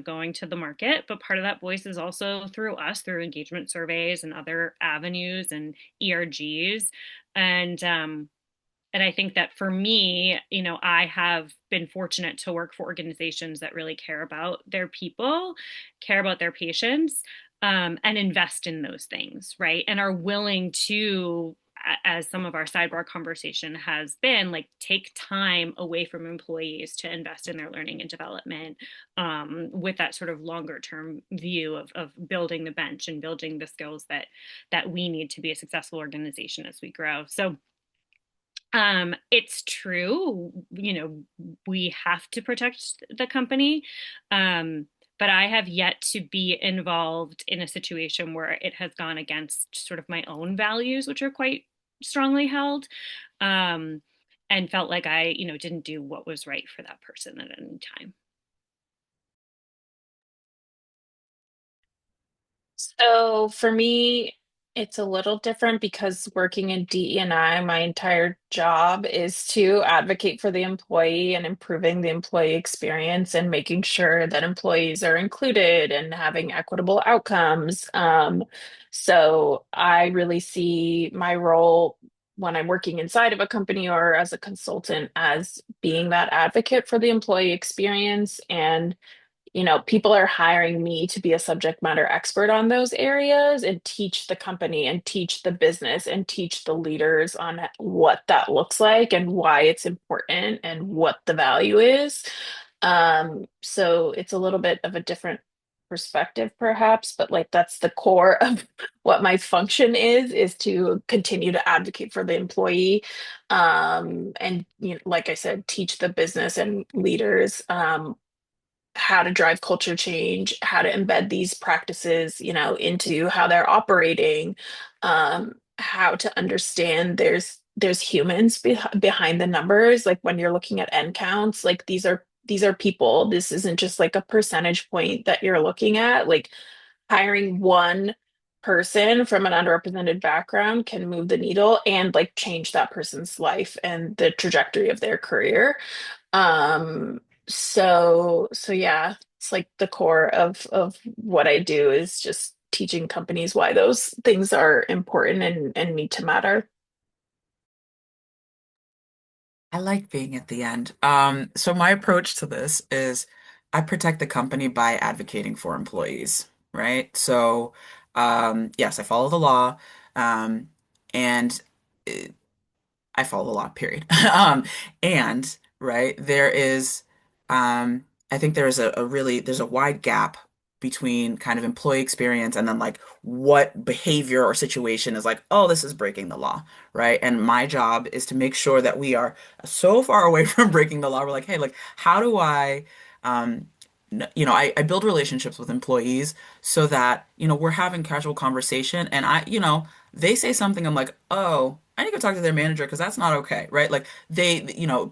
going to the market, but part of that voice is also through us, through engagement surveys and other avenues and ERGs. And I think that for me, I have been fortunate to work for organizations that really care about their people, care about their patients, and invest in those things, right? And are willing to, as some of our sidebar conversation has been, like take time away from employees to invest in their learning and development, with that sort of longer term view of building the bench and building the skills that we need to be a successful organization as we grow. So it's true, we have to protect the company. But I have yet to be involved in a situation where it has gone against sort of my own values, which are quite strongly held, um, and felt like I, didn't do what was right for that person at any time. So for me, it's a little different because working in DE&I, my entire job is to advocate for the employee and improving the employee experience and making sure that employees are included and having equitable outcomes. So I really see my role when I'm working inside of a company or as a consultant as being that advocate for the employee experience. And people are hiring me to be a subject matter expert on those areas and teach the company and teach the business and teach the leaders on what that looks like and why it's important and what the value is. So it's a little bit of a different perspective, perhaps, but like that's the core of what my function is to continue to advocate for the employee. And like I said, teach the business and leaders how to drive culture change, how to embed these practices, into how they're operating, how to understand there's humans behind the numbers. Like when you're looking at end counts, like these are people. This isn't just like a percentage point that you're looking at. Like hiring one person from an underrepresented background can move the needle and like change that person's life and the trajectory of their career. So yeah, it's like the core of what I do is just teaching companies why those things are important and need to matter. I like being at the end. So my approach to this is I protect the company by advocating for employees, right? So, yes, I follow the law, and I follow the law, period. And right, there is, I think there is there's a wide gap between kind of employee experience and then like what behavior or situation is like, oh, this is breaking the law, right? And my job is to make sure that we are so far away from breaking the law. We're like, hey, like, how do um, I build relationships with employees so that, we're having casual conversation and they say something, I'm like, oh, I need to go talk to their manager because that's not okay, right? Like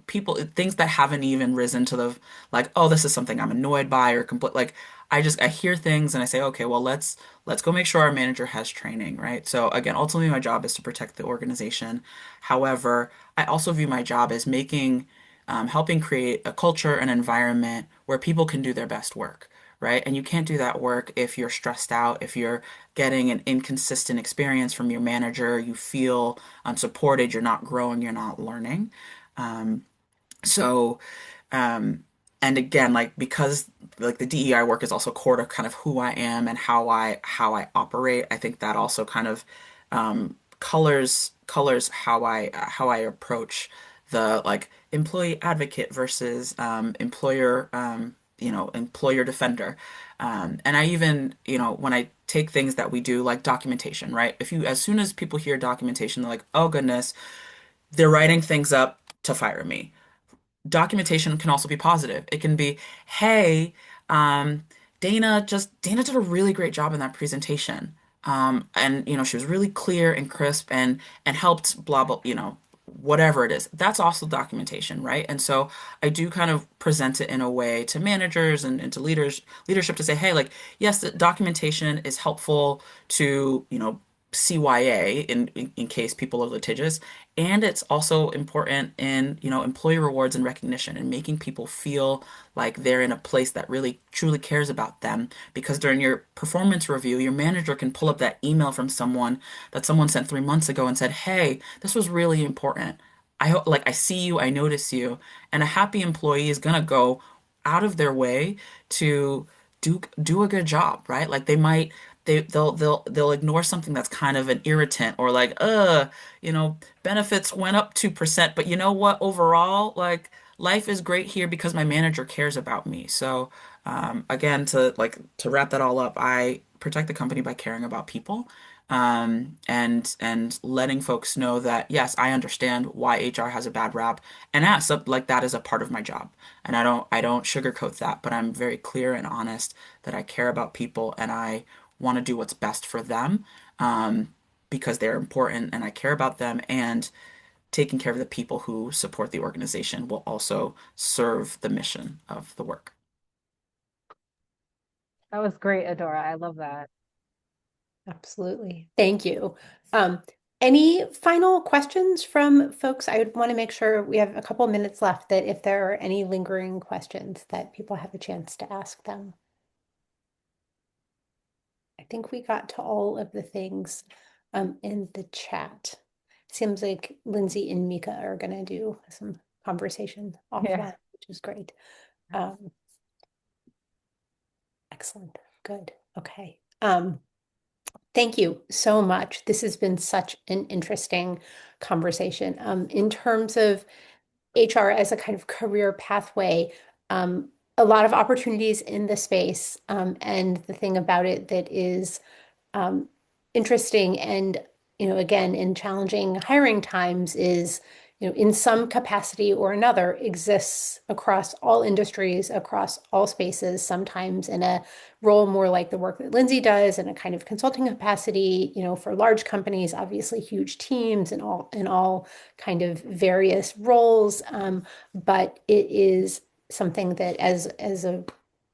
people, things that haven't even risen to the, like, oh, this is something I'm annoyed by or complete, like, I hear things and I say, okay, well, let's go make sure our manager has training, right? So again, ultimately my job is to protect the organization. However, I also view my job as helping create a culture, an environment where people can do their best work, right? And you can't do that work if you're stressed out, if you're getting an inconsistent experience from your manager, you feel unsupported, you're not growing, you're not learning. Um, so, um, and again, like because like the DEI work is also core to kind of who I am and how I operate, I think that also kind of colors how I approach the like employee advocate versus employer employer defender. And I even, when I take things that we do like documentation, right? If you as soon as people hear documentation, they're like, oh goodness, they're writing things up to fire me. Documentation can also be positive. It can be, hey, um, Dana did a really great job in that presentation. And she was really clear and crisp and helped blah blah, whatever it is. That's also documentation, right? And so I do kind of present it in a way to managers and to leadership to say, hey, like, yes, the documentation is helpful to, CYA in case people are litigious. And it's also important in, employee rewards and recognition and making people feel like they're in a place that really truly cares about them. Because during your performance review, your manager can pull up that email from someone that someone sent 3 months ago and said, hey, this was really important. I hope, like, I see you, I notice you. And a happy employee is gonna go out of their way to do a good job, right? Like they'll ignore something that's kind of an irritant or like, benefits went up 2%, but you know what? Overall, like life is great here because my manager cares about me. So, again, to wrap that all up, I protect the company by caring about people, and letting folks know that yes, I understand why HR has a bad rap, and as like that is a part of my job, and I don't sugarcoat that, but I'm very clear and honest that I care about people and I want to do what's best for them. Because they're important and I care about them, and taking care of the people who support the organization will also serve the mission of the work. That was great, Adora. I love that. Absolutely. Thank you. Um, any final questions from folks? I would want to make sure we have a couple minutes left, that if there are any lingering questions that people have a chance to ask them. I think we got to all of the things in the chat. Seems like Lindsay and Mika are going to do some conversation Yeah. offline, which is great. Um, excellent. Good. Okay. Thank you so much. This has been such an interesting conversation. In terms of HR as a kind of career pathway, a lot of opportunities in the space. And the thing about it that is um, interesting and, again, in challenging hiring times is, in some capacity or another, exists across all industries, across all spaces, sometimes in a role more like the work that Lindsay does in a kind of consulting capacity, for large companies, obviously huge teams and all kind of various roles. But it is something that as a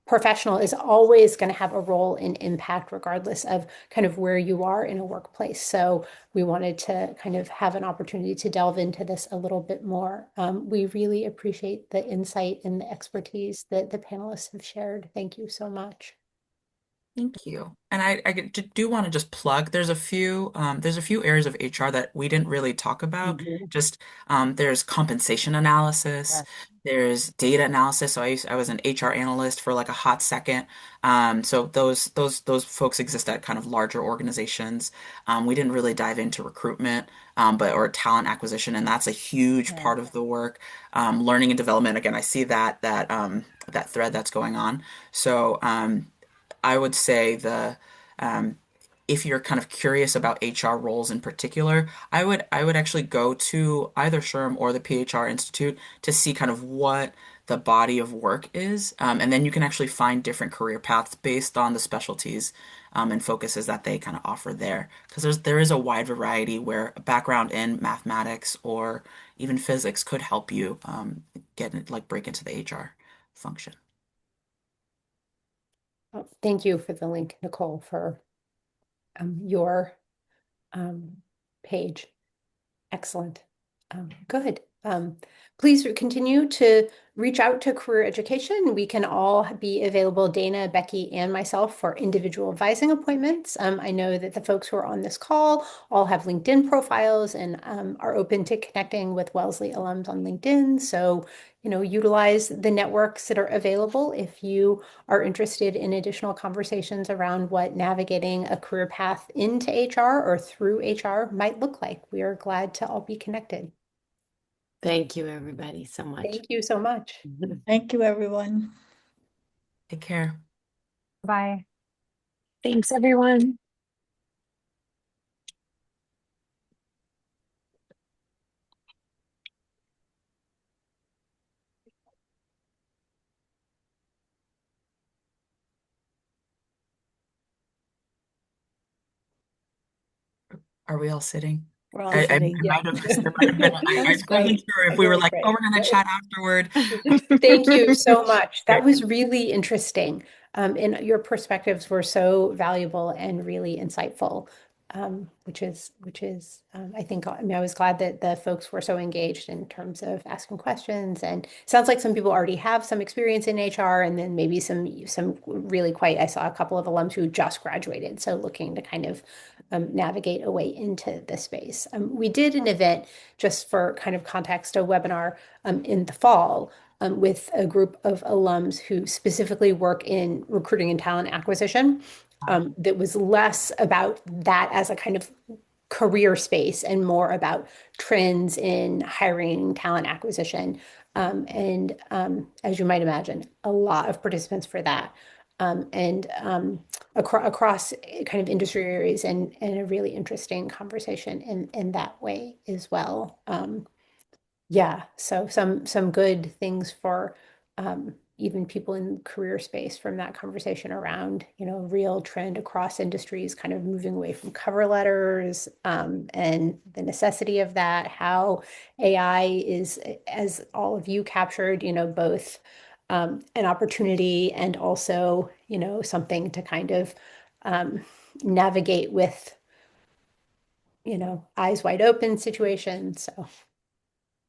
professional is always going to have a role in impact, regardless of kind of where you are in a workplace. So we wanted to kind of have an opportunity to delve into this a little bit more. We really appreciate the insight and the expertise that the panelists have shared. Thank you so much. Thank you. And do want to just plug, there's a few areas of HR that we didn't really talk about. Mhm. Just there's compensation analysis, Yes. there's data analysis. So I was an HR analyst for like a hot second. So those folks exist at kind of larger organizations. We didn't really dive into recruitment, but or talent acquisition, and that's a huge Yeah. part of the work. Learning and development. Again, I see that thread that's going on. So I would say um, if you're kind of curious about HR roles in particular, I would actually go to either SHRM or the PHR Institute to see kind of what the body of work is, and then you can actually find different career paths based on the specialties and focuses that they kind of offer there. Because there is a wide variety where a background in mathematics or even physics could help you break into the HR function. Oh, thank you for the link, Nicole, for your um, page. Excellent. Good. Um, Please continue to reach out to career education. We can all be available, Dana, Becky, and myself, for individual advising appointments. I know that the folks who are on this call all have LinkedIn profiles and are open to connecting with Wellesley alums on LinkedIn. So, utilize the networks that are available if you are interested in additional conversations around what navigating a career path into HR or through HR might look like. We are glad to all be connected. Thank you, everybody, so much. Thank you so much. Thank you, everyone. Take care. Bye. Thanks, everyone. Are we all sitting? We're all I sitting. might have missed. There might have been. That I was wasn't great. sure if we were Really like, oh, great. we're gonna That chat afterward. Thank you so much. That Great. was really interesting. And your perspectives were so valuable and really insightful, which is, I think, I mean, I was glad that the folks were so engaged in terms of asking questions. And it sounds like some people already have some experience in HR, and then maybe some really quite, I saw a couple of alums who just graduated, so looking to kind of navigate a way into the space. We did an event, just for kind of context, a webinar in the fall with a group of alums who specifically work in recruiting and talent acquisition. That was less about that as a kind of career space and more about trends in hiring, talent acquisition. And as you might imagine, a lot of participants for that. And across kind of industry areas, and a really interesting conversation in that way as well. Yeah, so some good things for even people in career space from that conversation around, real trend across industries, kind of moving away from cover letters, and the necessity of that, how AI is, as all of you captured, both an opportunity and also, something to kind of navigate with, eyes wide open situations. So.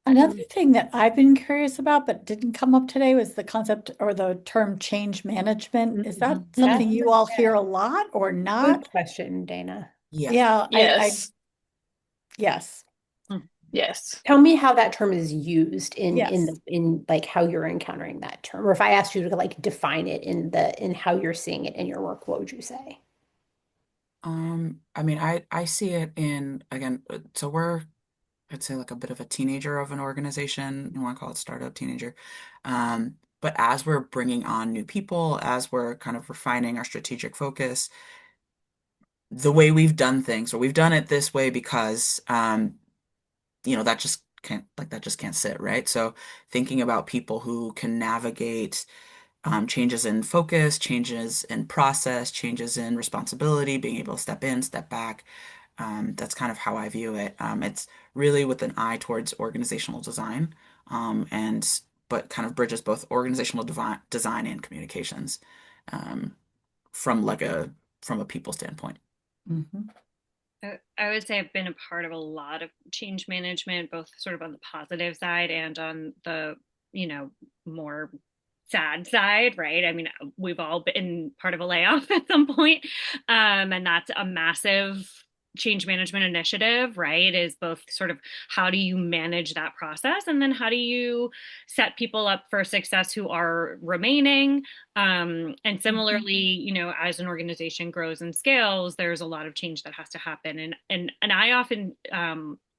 Another thing that I've been curious about but didn't come up today was the concept or the term change management. Is that something you all hear a lot or not? Good question, Dana. Yeah. Yeah, Yes. yes. Yes. Tell me how that term is used in Yes. in like how you're encountering that term, or if I asked you to like define it in how you're seeing it in your work, what would you say? I mean, I see it in, again, so I'd say like a bit of a teenager of an organization. You want to call it startup teenager. But as we're bringing on new people, as we're kind of refining our strategic focus, the way we've done things, or we've done it this way because, that just can't sit, right? So thinking about people who can navigate changes in focus, changes in process, changes in responsibility, being able to step in, step back. That's kind of how I view it. It's really with an eye towards organizational design, and but kind of bridges both organizational design and communications, um, from from a people standpoint. Mhm. I would say I've been a part of a lot of change management, both sort of on the positive side and on the, more sad side, right? I mean, we've all been part of a layoff at some point, and that's a massive change management initiative, right? Is both sort of how do you manage that process, and then how do you set people up for success who are remaining. And similarly, as an organization grows and scales, there's a lot of change that has to happen. And I often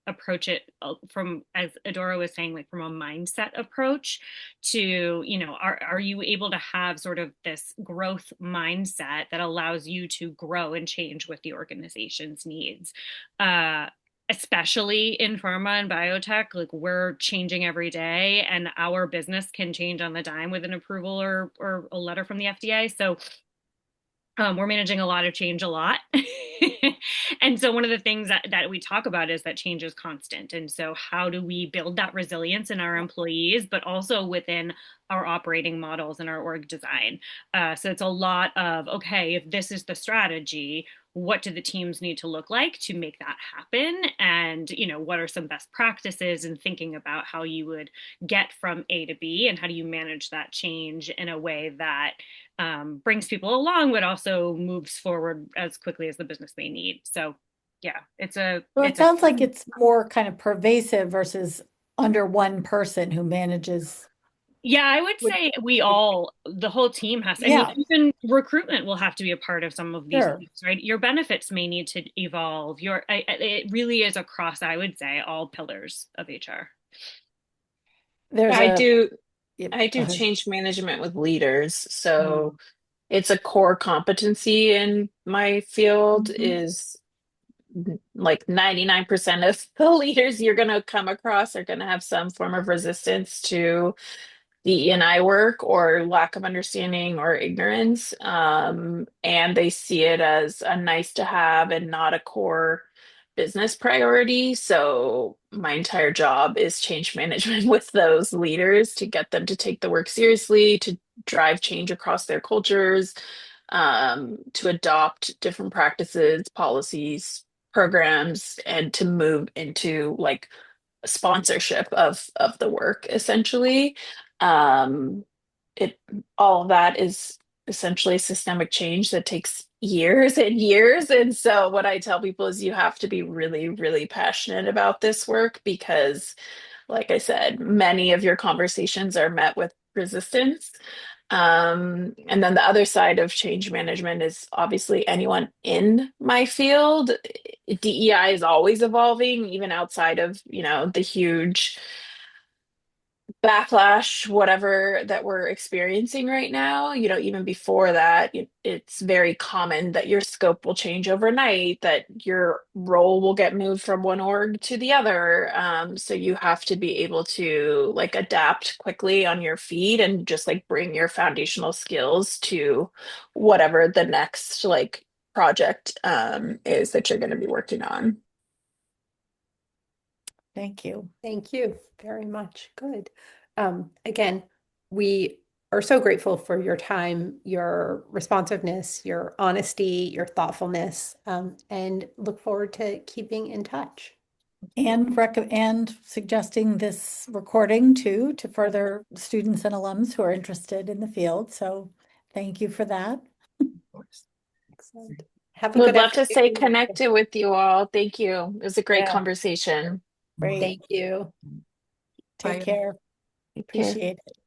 approach it from, as Adora was saying, like from a mindset approach to, are you able to have sort of this growth mindset that allows you to grow and change with the organization's needs? Especially in pharma and biotech, like we're changing every day, and our business can change on the dime with an approval or a letter from the FDA. So we're managing a lot of change a lot. And so one of the things that we talk about is that change is constant. And so how do we build that resilience in our employees, but also within our operating models and our org design? So it's a lot of, okay, if this is the strategy, what do the teams need to look like to make that happen? And, what are some best practices, and thinking about how you would get from A to B, and how do you manage that change in a way that brings people along, but also moves forward as quickly as the business may need. So yeah, Well, it sounds like it's more kind of pervasive versus under one person who manages. yeah, I would say the whole team has, I mean, Yeah. even recruitment will have to be a part of some of these Sure. things, right? Your benefits may need to evolve. It really is across, I would say, all pillars of HR. There's I a, do yep, I go do ahead. change management with leaders. So it's a core competency in my field Mhm. is like 99% of the leaders you're going to come across are going to have some form of resistance to the E&I work or lack of understanding or ignorance. And they see it as a nice to have and not a core business priority. So my entire job is change management with those leaders to get them to take the work seriously, to drive change across their cultures, to adopt different practices, policies, programs, and to move into like sponsorship of the work essentially. um it all of that is essentially systemic change that takes years and years, and so what I tell people is you have to be really really passionate about this work because like I said, many of your conversations are met with resistance. And then the other side of change management is obviously anyone in my field. DEI is always evolving, even outside of, the huge backlash, whatever that we're experiencing right now. Even before that, it's very common that your scope will change overnight, that your role will get moved from one org to the other. So you have to be able to like adapt quickly on your feet and just like bring your foundational skills to whatever the next like project is that you're going to be working on. Thank you. Thank you very much. Good. Again, we are so grateful for your time, your responsiveness, your honesty, your thoughtfulness, and look forward to keeping in touch. And suggesting this recording too, to further students and alums who are interested in the field. So thank you for that. Excellent. Have a Would good love to stay afternoon. connected with you all. Thank you. It was a great Yeah. conversation. Great. Thank you. Take Bye. care. Take care. Appreciate it.